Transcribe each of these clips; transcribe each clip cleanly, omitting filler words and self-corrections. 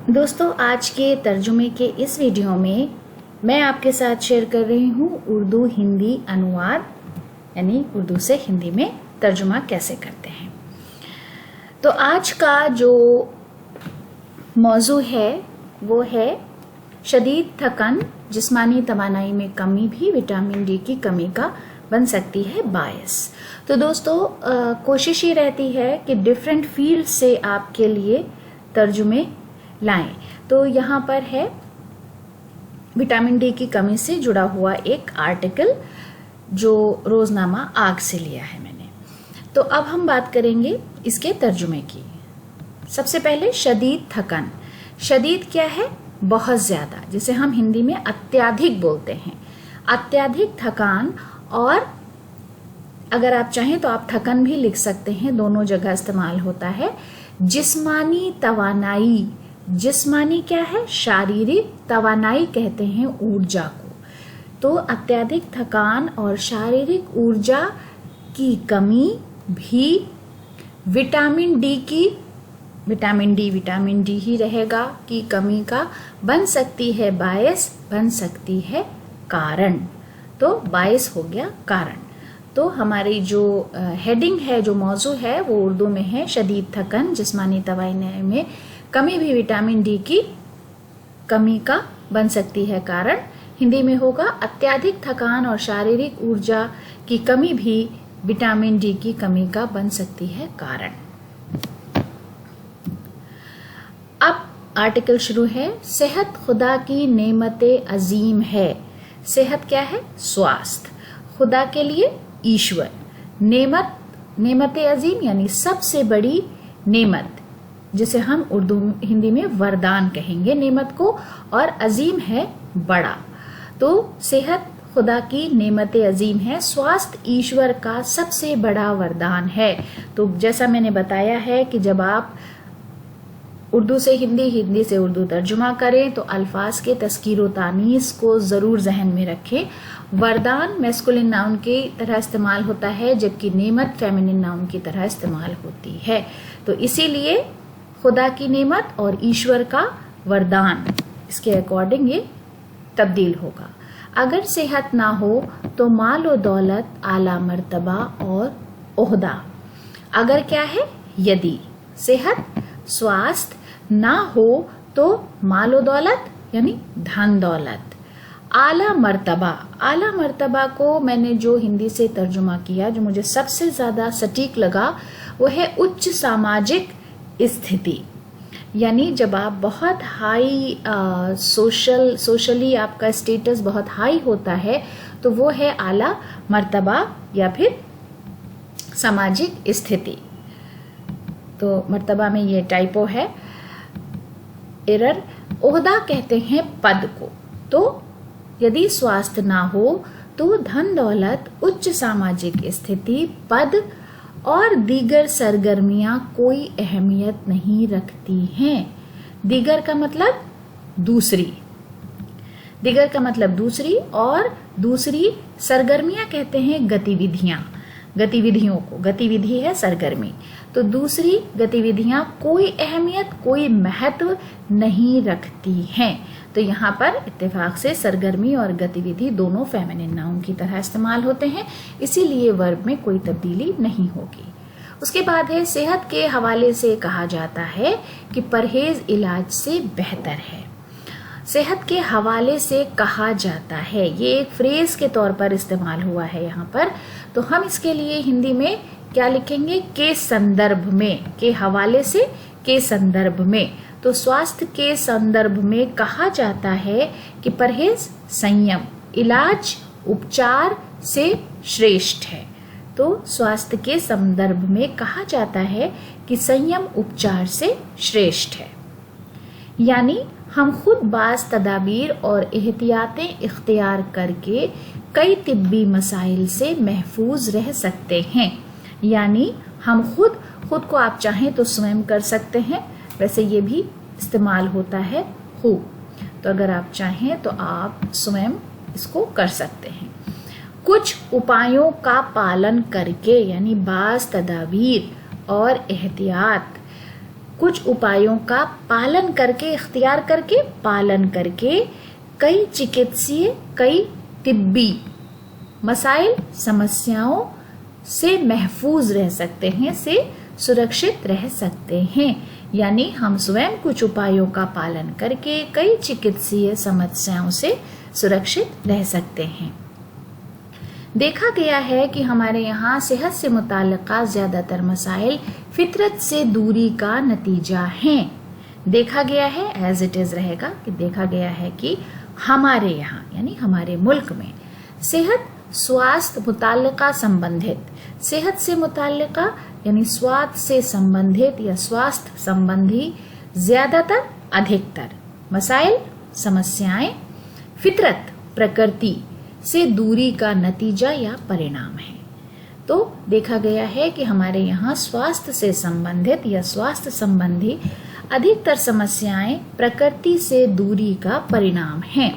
दोस्तों, आज के तर्जुमे के इस वीडियो में मैं आपके साथ शेयर कर रही हूँ उर्दू हिंदी अनुवाद, यानी उर्दू से हिंदी में तर्जुमा कैसे करते हैं। तो आज का जो मौजू है वो है शदीद थकन, जिस्मानी तवानाई में कमी भी विटामिन डी की कमी का बन सकती है बायस। तो दोस्तों, कोशिश ये रहती है कि डिफरेंट फील्ड से आपके लिए तर्जुमे लाएं। तो यहाँ पर है विटामिन डी की कमी से जुड़ा हुआ एक आर्टिकल जो रोजनामा आग से लिया है मैंने। तो अब हम बात करेंगे इसके तर्जुमे की। सबसे पहले शदीद थकन। शदीद क्या है? बहुत ज्यादा, जिसे हम हिंदी में अत्याधिक बोलते हैं। अत्याधिक थकान, और अगर आप चाहें तो आप थकन भी लिख सकते हैं, दोनों जगह इस्तेमाल होता है। जिस्मानी तवानाई, जिस्मानी क्या है? शारीरिक, तवानाई कहते हैं ऊर्जा को। तो अत्याधिक थकान और शारीरिक ऊर्जा की कमी भी विटामिन डी ही रहेगा की कमी का बन सकती है बायस, बन सकती है कारण। तो बायस हो गया कारण। तो हमारी जो हेडिंग है, जो मौजू है, वो उर्दू में है शदीद थकन, जिस्मानी तवानाई में कमी भी विटामिन डी की कमी का बन सकती है कारण। हिंदी में होगा अत्याधिक थकान और शारीरिक ऊर्जा की कमी भी विटामिन डी की कमी का बन सकती है कारण। अब आर्टिकल शुरू है। सेहत खुदा की नेमते अजीम है। सेहत क्या है? स्वास्थ्य। खुदा के लिए ईश्वर। नेमत, नेमते अजीम यानी सबसे बड़ी नेमत, जिसे हम हिंदी में वरदान कहेंगे नेमत को, और अजीम है बड़ा। तो सेहत खुदा की नेमते अजीम है, स्वास्थ्य ईश्वर का सबसे बड़ा वरदान है। तो जैसा मैंने बताया है कि जब आप उर्दू से हिंदी, हिंदी से उर्दू तर्जुमा करें तो अल्फाज के तस्कीर व तानीस को जरूर जहन में रखें। वरदान मैस्कुलिन नाउन की तरह इस्तेमाल होता है, जबकि नेमत फेमिनिन नाउन की तरह इस्तेमाल होती है। तो इसीलिए खुदा की नेमत और ईश्वर का वरदान, इसके अकॉर्डिंग ये तब्दील होगा। अगर सेहत ना हो तो माल और दौलत, आला मर्तबा और ओहदा। अगर क्या है? यदि सेहत, स्वास्थ्य ना हो तो माल और दौलत यानी धन दौलत। आला मर्तबा, आला मर्तबा को मैंने जो हिंदी से तर्जुमा किया, जो मुझे सबसे ज्यादा सटीक लगा, वो है उच्च सामाजिक स्थिति। यानी जब आप बहुत हाई सोशली आपका स्टेटस बहुत हाई होता है, तो वो है आला मर्तबा या फिर सामाजिक स्थिति। तो मर्तबा में ये टाइपो है, एरर। ओहदा कहते हैं पद को। तो यदि स्वास्थ्य ना हो तो धन दौलत, उच्च सामाजिक स्थिति, पद और दीगर सरगर्मियां कोई अहमियत नहीं रखती हैं। दीगर का मतलब दूसरी, दीगर का मतलब दूसरी, और दूसरी सरगर्मियां कहते हैं गतिविधियां, गतिविधियों को, गतिविधि है सरगर्मी। तो दूसरी गतिविधियां कोई अहमियत, कोई महत्व नहीं रखती हैं। तो यहाँ पर इत्तेफाक से सरगर्मी और गतिविधि दोनों फेमिनिन नाउन की तरह इस्तेमाल होते हैं, इसीलिए वर्ब में कोई तब्दीली नहीं होगी। उसके बाद है सेहत के हवाले से कहा जाता है कि परहेज इलाज से बेहतर है। सेहत के हवाले से कहा जाता है, ये एक फ्रेज के तौर पर इस्तेमाल हुआ है यहाँ पर। तो हम इसके लिए हिंदी में क्या लिखेंगे? के संदर्भ में, के हवाले से, के संदर्भ में। तो स्वास्थ्य के संदर्भ में कहा जाता है कि परहेज संयम, इलाज उपचार से श्रेष्ठ है। तो स्वास्थ्य के संदर्भ में कहा जाता है कि संयम उपचार से श्रेष्ठ है। यानी हम खुद बाज़ तदाबीर और एहतियातें इख्तियार करके कई तिब्बी मसाइल से महफूज रह सकते हैं। यानी हम खुद को आप चाहें तो स्वयं कर सकते हैं, वैसे ये भी इस्तेमाल होता है हु। तो अगर आप चाहें तो आप स्वयं इसको कर सकते हैं। कुछ उपायों का पालन करके, यानी बाज़ तदाबीर और एहतियात कुछ उपायों का पालन करके, इख्तियार करके, पालन करके कई चिकित्सीय, कई तिब्बी मसाइल, समस्याओं से महफूज रह सकते हैं, से सुरक्षित रह सकते हैं। यानी हम स्वयं कुछ उपायों का पालन करके कई चिकित्सीय समस्याओं से सुरक्षित रह सकते हैं। देखा गया है कि हमारे यहाँ सेहत से मुताल्लिक़ा ज्यादातर मसाइल फितरत से दूरी का नतीजा हैं। देखा गया है, एज इट इज रहेगा कि देखा गया है कि हमारे यहाँ यानी हमारे मुल्क में सेहत स्वास्थ्य मुताल्लिक़ा संबंधित, सेहत से मुताल्लिक़ा यानी स्वास्थ्य से संबंधित या स्वास्थ्य संबंधी ज्यादातर, अधिकतर मसाइल, समस्याएं फितरत, प्रकृति से दूरी का नतीजा या परिणाम है। तो देखा गया है कि हमारे यहाँ स्वास्थ्य से संबंधित या स्वास्थ्य संबंधी अधिकतर समस्याएं प्रकृति से दूरी का परिणाम हैं।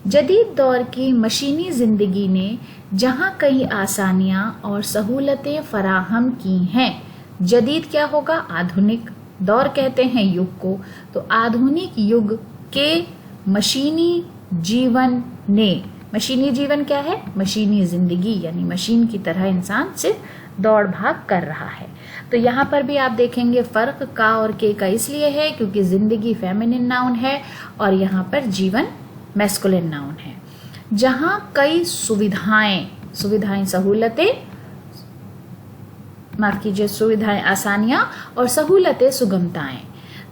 जदीद दौर की मशीनी जिंदगी ने जहां कई आसानियां और सहूलतें फराहम की हैं, जदीद क्या होगा? आधुनिक दौर कहते हैं युग को। तो आधुनिक युग के मशीनी जीवन ने, मशीनी जीवन क्या है? मशीनी जिंदगी, यानी मशीन की तरह इंसान सिर्फ दौड़ भाग कर रहा है। तो यहाँ पर भी आप देखेंगे फर्क का और के का इसलिए है क्योंकि जिंदगी फेमिनिन नाउन है और यहाँ पर जीवन मैस्कुलिन नाउन है। जहां कई सुविधाएं सहूलतें, माफ कीजिए, सुविधाएं आसानियां और सहूलतें सुगमताएं।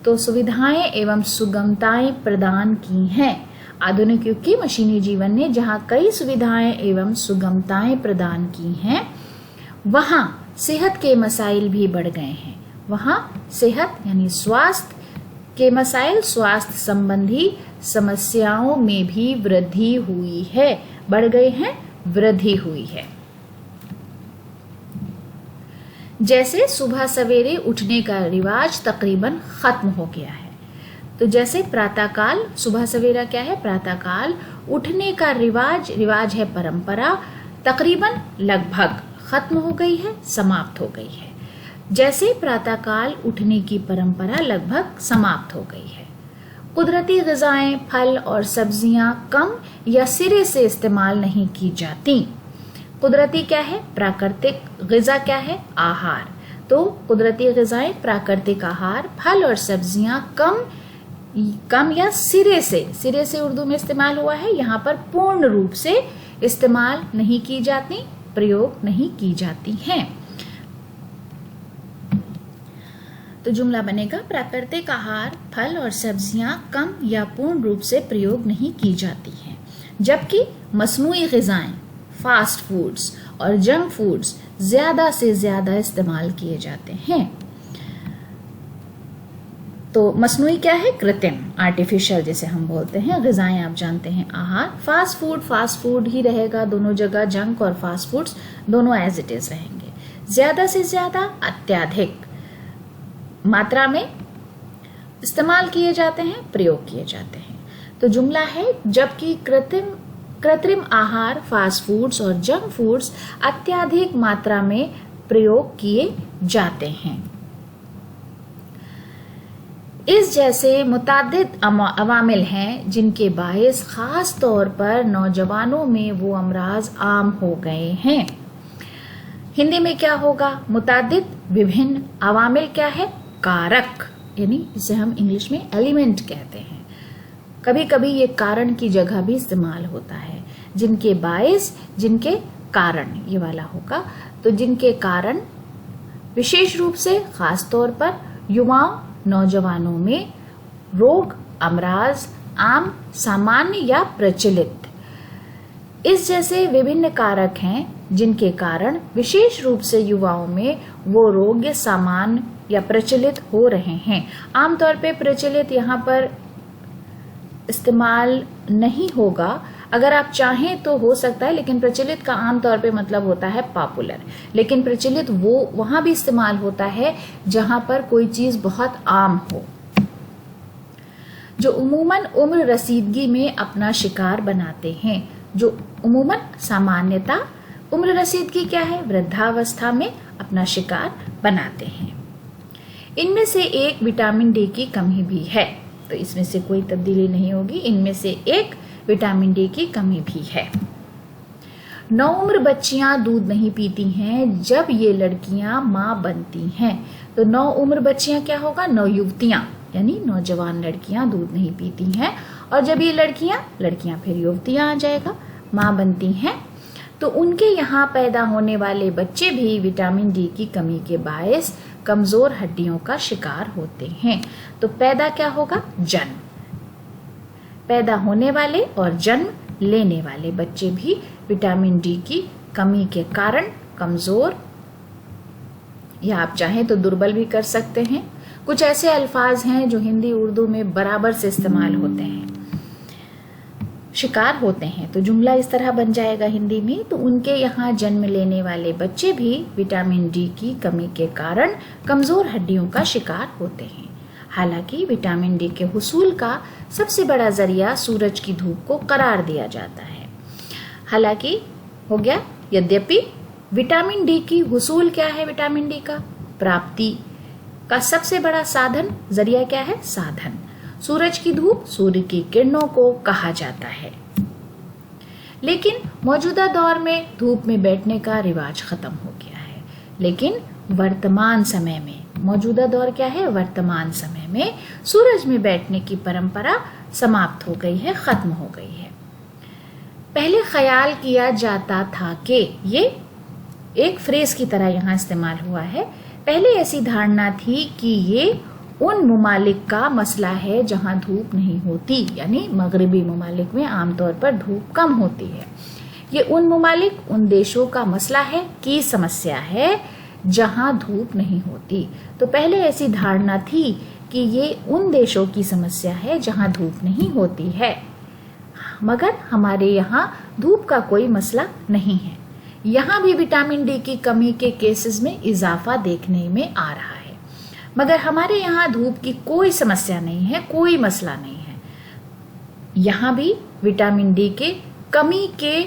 तो सुविधाएं एवं सुगमताएं प्रदान की हैं आधुनिक युग की मशीनी जीवन ने। जहां कई सुविधाएं एवं सुगमताएं प्रदान की हैं, वहां सेहत के मसाइल भी बढ़ गए हैं। वहां सेहत यानी स्वास्थ्य के मसाइल, स्वास्थ्य संबंधी समस्याओं में भी वृद्धि हुई है। बढ़ गए हैं, वृद्धि हुई है। जैसे सुबह सवेरे उठने का रिवाज तकरीबन खत्म हो गया है। तो जैसे प्रातःकाल, सुबह सवेरा क्या है? प्रातःकाल उठने का रिवाज है परंपरा, तकरीबन लगभग खत्म हो गई है, समाप्त हो गई है। जैसे प्रातःकाल उठने की परंपरा लगभग समाप्त हो गई है। कुदरती ग़िज़ाएं, फल और सब्जियां कम या सिरे से इस्तेमाल नहीं की जाती। कुदरती क्या है? प्राकृतिक। ग़िज़ा क्या है? आहार। तो कुदरती ग़िज़ाएं, प्राकृतिक आहार, फल और सब्जियां कम या सिरे से उर्दू में इस्तेमाल हुआ है, यहाँ पर पूर्ण रूप से इस्तेमाल नहीं की जाती, प्रयोग नहीं की जाती हैं। तो जुमला बनेगा प्राकृतिक आहार, फल और सब्जियां कम या पूर्ण रूप से प्रयोग नहीं की जाती हैं, जबकि मसनूई ग़िज़ाएं, फास्ट फूड्स और जंक फूड्स ज्यादा से ज्यादा इस्तेमाल किए जाते हैं। तो मसनूई क्या है? कृत्रिम, आर्टिफिशियल जिसे हम बोलते हैं। ग़िज़ाएं आप जानते हैं आहार। फास्ट फूड ही रहेगा दोनों जगह, जंक और फास्ट फूड्स दोनों एज इट इज रहेंगे। ज्यादा से ज्यादा, अत्यधिक मात्रा में इस्तेमाल किए जाते हैं, प्रयोग किए जाते हैं। तो जुमला है जबकि कृत्रिम आहार, फास्ट फूड्स और जंक फूड्स अत्यधिक मात्रा में प्रयोग किए जाते हैं। इस जैसे मुतादिद अवामिल हैं जिनके बायस खास तौर पर नौजवानों में वो अमराज आम हो गए हैं। हिंदी में क्या होगा? मुतादिद, विभिन्न, अवामिल क्या है? कारक, यानी जिसे हम इंग्लिश में एलिमेंट कहते हैं। कभी कभी ये कारण की जगह भी इस्तेमाल होता है। जिनके बायस, जिनके कारण, ये वाला होगा। तो जिनके कारण विशेष रूप से खास तौर पर युवाओं, नौजवानों में रोग, अमराज आम, सामान्य या प्रचलित। इस जैसे विभिन्न कारक हैं जिनके कारण विशेष रूप से युवाओं में वो रोग या सामान्य या प्रचलित हो रहे हैं। आमतौर पे प्रचलित यहाँ पर इस्तेमाल नहीं होगा, अगर आप चाहें तो हो सकता है, लेकिन प्रचलित का आमतौर पे मतलब होता है पॉपुलर। लेकिन प्रचलित वो वहां भी इस्तेमाल होता है जहां पर कोई चीज बहुत आम हो, जो उमूमन उम्र रसीदगी में अपना शिकार बनाते हैं। जो उमूमन, सामान्यता, उम्र रसीदगी क्या है? वृद्धावस्था में अपना शिकार बनाते हैं। इनमें से एक विटामिन डी की कमी भी है, तो इसमें से कोई तब्दीली नहीं होगी, इनमें से एक विटामिन डी की कमी भी है। नौउम्र बच्चियां दूध नहीं पीती हैं जब ये लड़कियां माँ बनती हैं। तो नौउम्र बच्चियां क्या होगा, नवयुवतियां यानी नौजवान लड़कियां दूध नहीं पीती हैं, और जब ये लड़कियां फिर युवतियां आ जाएगा, माँ बनती हैं, तो उनके यहाँ पैदा होने वाले बच्चे भी विटामिन डी की कमी के बायस कमजोर हड्डियों का शिकार होते हैं। तो पैदा क्या होगा, जन्म। पैदा होने वाले और जन्म लेने वाले बच्चे भी विटामिन डी की कमी के कारण कमजोर, या आप चाहें तो दुर्बल भी कर सकते हैं। कुछ ऐसे अल्फाज हैं जो हिंदी उर्दू में बराबर से इस्तेमाल होते हैं, शिकार होते हैं, तो जुमला इस तरह बन जाएगा हिंदी में, तो उनके यहाँ जन्म लेने वाले बच्चे भी विटामिन डी की कमी के कारण कमजोर हड्डियों का शिकार होते हैं। हालांकि विटामिन डी के हुसूल का सबसे बड़ा जरिया सूरज की धूप को करार दिया जाता है। हालांकि हो गया, यद्यपि विटामिन डी की हुसूल क्या है, विटामिन डी का प्राप्ति का सबसे बड़ा साधन, जरिया क्या है, साधन सूरज की धूप, सूर्य की किरणों को कहा जाता है। लेकिन मौजूदा दौर में धूप में बैठने का रिवाज खत्म हो गया है। लेकिन वर्तमान समय में, मौजूदा दौर क्या है, वर्तमान समय में सूरज में बैठने की परंपरा समाप्त हो गई है, खत्म हो गई है। पहले ख्याल किया जाता था कि, ये एक फ्रेज की तरह यहाँ इस्तेमाल हुआ है, पहले ऐसी धारणा थी कि ये उन मुमालिक का मसला है जहां धूप नहीं होती, यानी मगरिबी मुमालिक में आमतौर पर धूप कम होती है। ये उन मुमालिक, उन देशों का मसला है, की समस्या है जहां धूप नहीं होती। तो पहले ऐसी धारणा थी कि ये उन देशों की समस्या है जहां धूप नहीं होती है, मगर हमारे यहाँ धूप का कोई मसला नहीं है। यहाँ भी विटामिन डी की कमी के केसेस में इजाफा देखने में आ रहा है, मगर हमारे यहाँ धूप की कोई समस्या नहीं है, कोई मसला नहीं है। यहाँ भी विटामिन डी के कमी के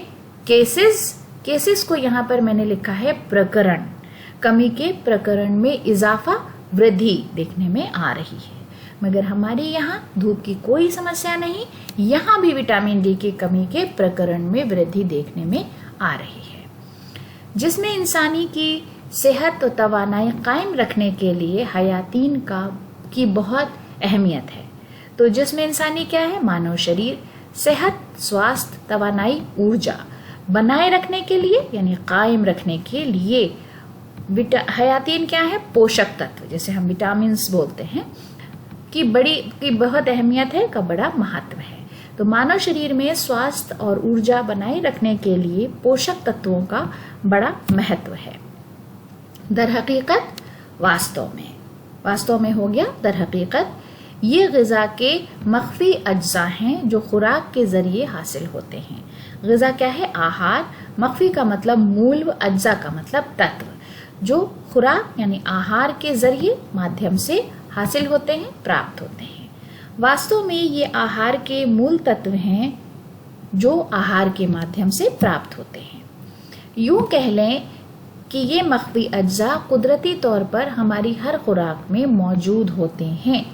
केसेस को यहाँ पर मैंने लिखा है प्रकरण, कमी के प्रकरण में इजाफा, वृद्धि देखने में आ रही है, मगर हमारे यहाँ धूप की कोई समस्या नहीं, यहाँ भी विटामिन डी की कमी के प्रकरण में वृद्धि देखने में आ रही है, जिसमें इंसानी की सेहत और तवानाई कायम रखने के लिए हयातीन की बहुत अहमियत है। तो जिसमें इंसानी क्या है, मानव शरीर सेहत, स्वास्थ्य, तवानाई, ऊर्जा बनाए रखने के लिए, यानी कायम रखने के लिए हयातीन क्या है, पोषक तत्व, जैसे हम विटामिन बोलते हैं, की बहुत अहमियत है, का बड़ा महत्व है। तो मानव शरीर में स्वास्थ्य और ऊर्जा बनाए रखने के लिए पोषक तत्वों का बड़ा महत्व है। दरहकीकत वास्तव में हो गया, दरहकीकत ये ग़िज़ा के मख्फी अज्जा हैं जो खुराक के जरिए हासिल होते हैं। ग़िज़ा क्या है, आहार, मख्फी का मतलब मूल, अज्जा का मतलब तत्व, जो खुराक यानी आहार के जरिए माध्यम से हासिल होते हैं, प्राप्त होते हैं। वास्तव में ये आहार के मूल तत्व हैं जो आहार के माध्यम से प्राप्त होते हैं। यूं कह लें कि ये मख्फी अज्जा कुदरती तौर पर हमारी हर खुराक में मौजूद होते हैं।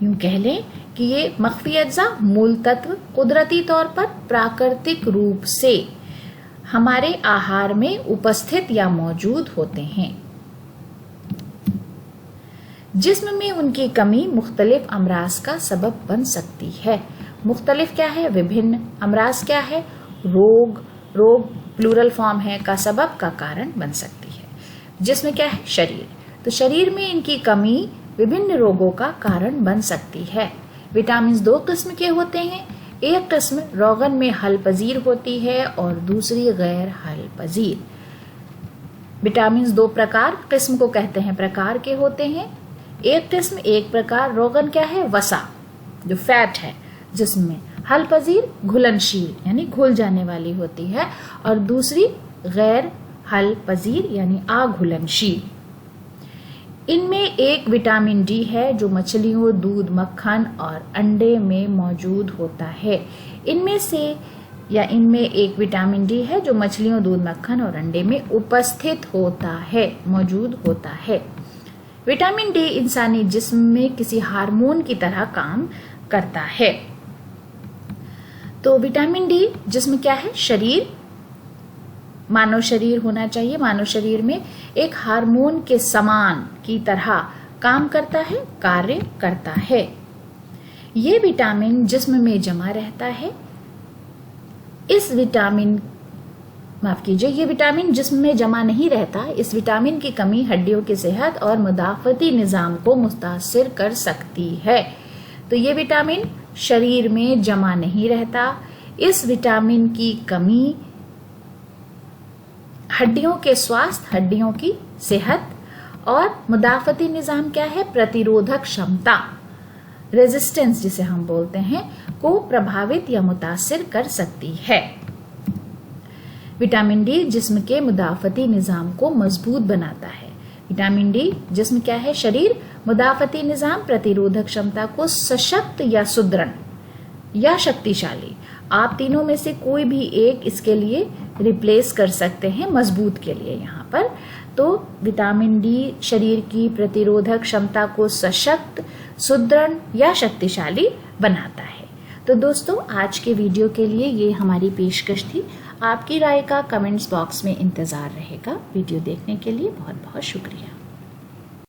यूं कह लें कि ये मख्फी अज्जा, मूल तत्व कुदरती तौर पर प्राकृतिक रूप से हमारे आहार में उपस्थित या मौजूद होते हैं। जिस्म में उनकी कमी मुख्तलिफ अमराज का सबब बन सकती है। मुख्तलिफ क्या है, विभिन्न, अमराज क्या है, रोग प्लूरल फॉर्म है, का सबब, का कारण बन सकती है। जिस्म क्या है, शरीर, तो शरीर में इनकी कमी विभिन्न रोगों का कारण बन सकती है। विटामिन 2 किस्म के होते हैं, एक किस्म रोगन में हल पजीर होती है और दूसरी गैर हल पजीर। विटामिन 2 प्रकार, किस्म को कहते हैं, प्रकार के होते हैं। एक किस्म, एक प्रकार रोगन क्या है, वसा, जो फैट है, जिसमें हल पजीर घुलनशील यानी घुल जाने वाली होती है, और दूसरी गैर हल पजीर यानी अघुलनशील। इनमें एक विटामिन डी है जो मछलियों, दूध, मक्खन और अंडे में मौजूद होता है। इनमें एक विटामिन डी है जो मछलियों, दूध, मक्खन और अंडे में उपस्थित होता है, मौजूद होता है। विटामिन डी इंसानी जिस्म में किसी हार्मोन की तरह काम करता है। तो विटामिन डी जिस्म क्या है? शरीर, मानव शरीर होना चाहिए। मानव शरीर में एक हार्मोन के समान की तरह काम करता है, कार्य करता है। ये विटामिन जिस्म में जमा रहता है। ये विटामिन जिस्म में जमा नहीं रहता। इस विटामिन की कमी हड्डियों की सेहत और मुदाफती निजाम को मुतासिर कर सकती है। तो ये विटामिन शरीर में जमा नहीं रहता। इस विटामिन की कमी हड्डियों के स्वास्थ्य, हड्डियों की सेहत और मुदाफती निजाम क्या है? प्रतिरोधक क्षमता, रेजिस्टेंस जिसे हम बोलते हैं, को प्रभावित या मुतासिर कर सकती है। विटामिन डी जिस्म के मुदाफती निजाम को मजबूत बनाता है। विटामिन डी जिस्म क्या है? शरीर, मुदाफती निजाम, प्रतिरोधक क्षमता को सशक्त या सुदृढ़ या शक्तिशाली, आप तीनों में से कोई भी एक इसके लिए रिप्लेस कर सकते हैं मजबूत के लिए यहाँ पर। तो विटामिन डी शरीर की प्रतिरोधक क्षमता को सशक्त, सुदृढ़ या शक्तिशाली बनाता है। तो दोस्तों, आज के वीडियो के लिए ये हमारी पेशकश थी। आपकी राय का कमेंट्स बॉक्स में इंतजार रहेगा। वीडियो देखने के लिए बहुत बहुत शुक्रिया।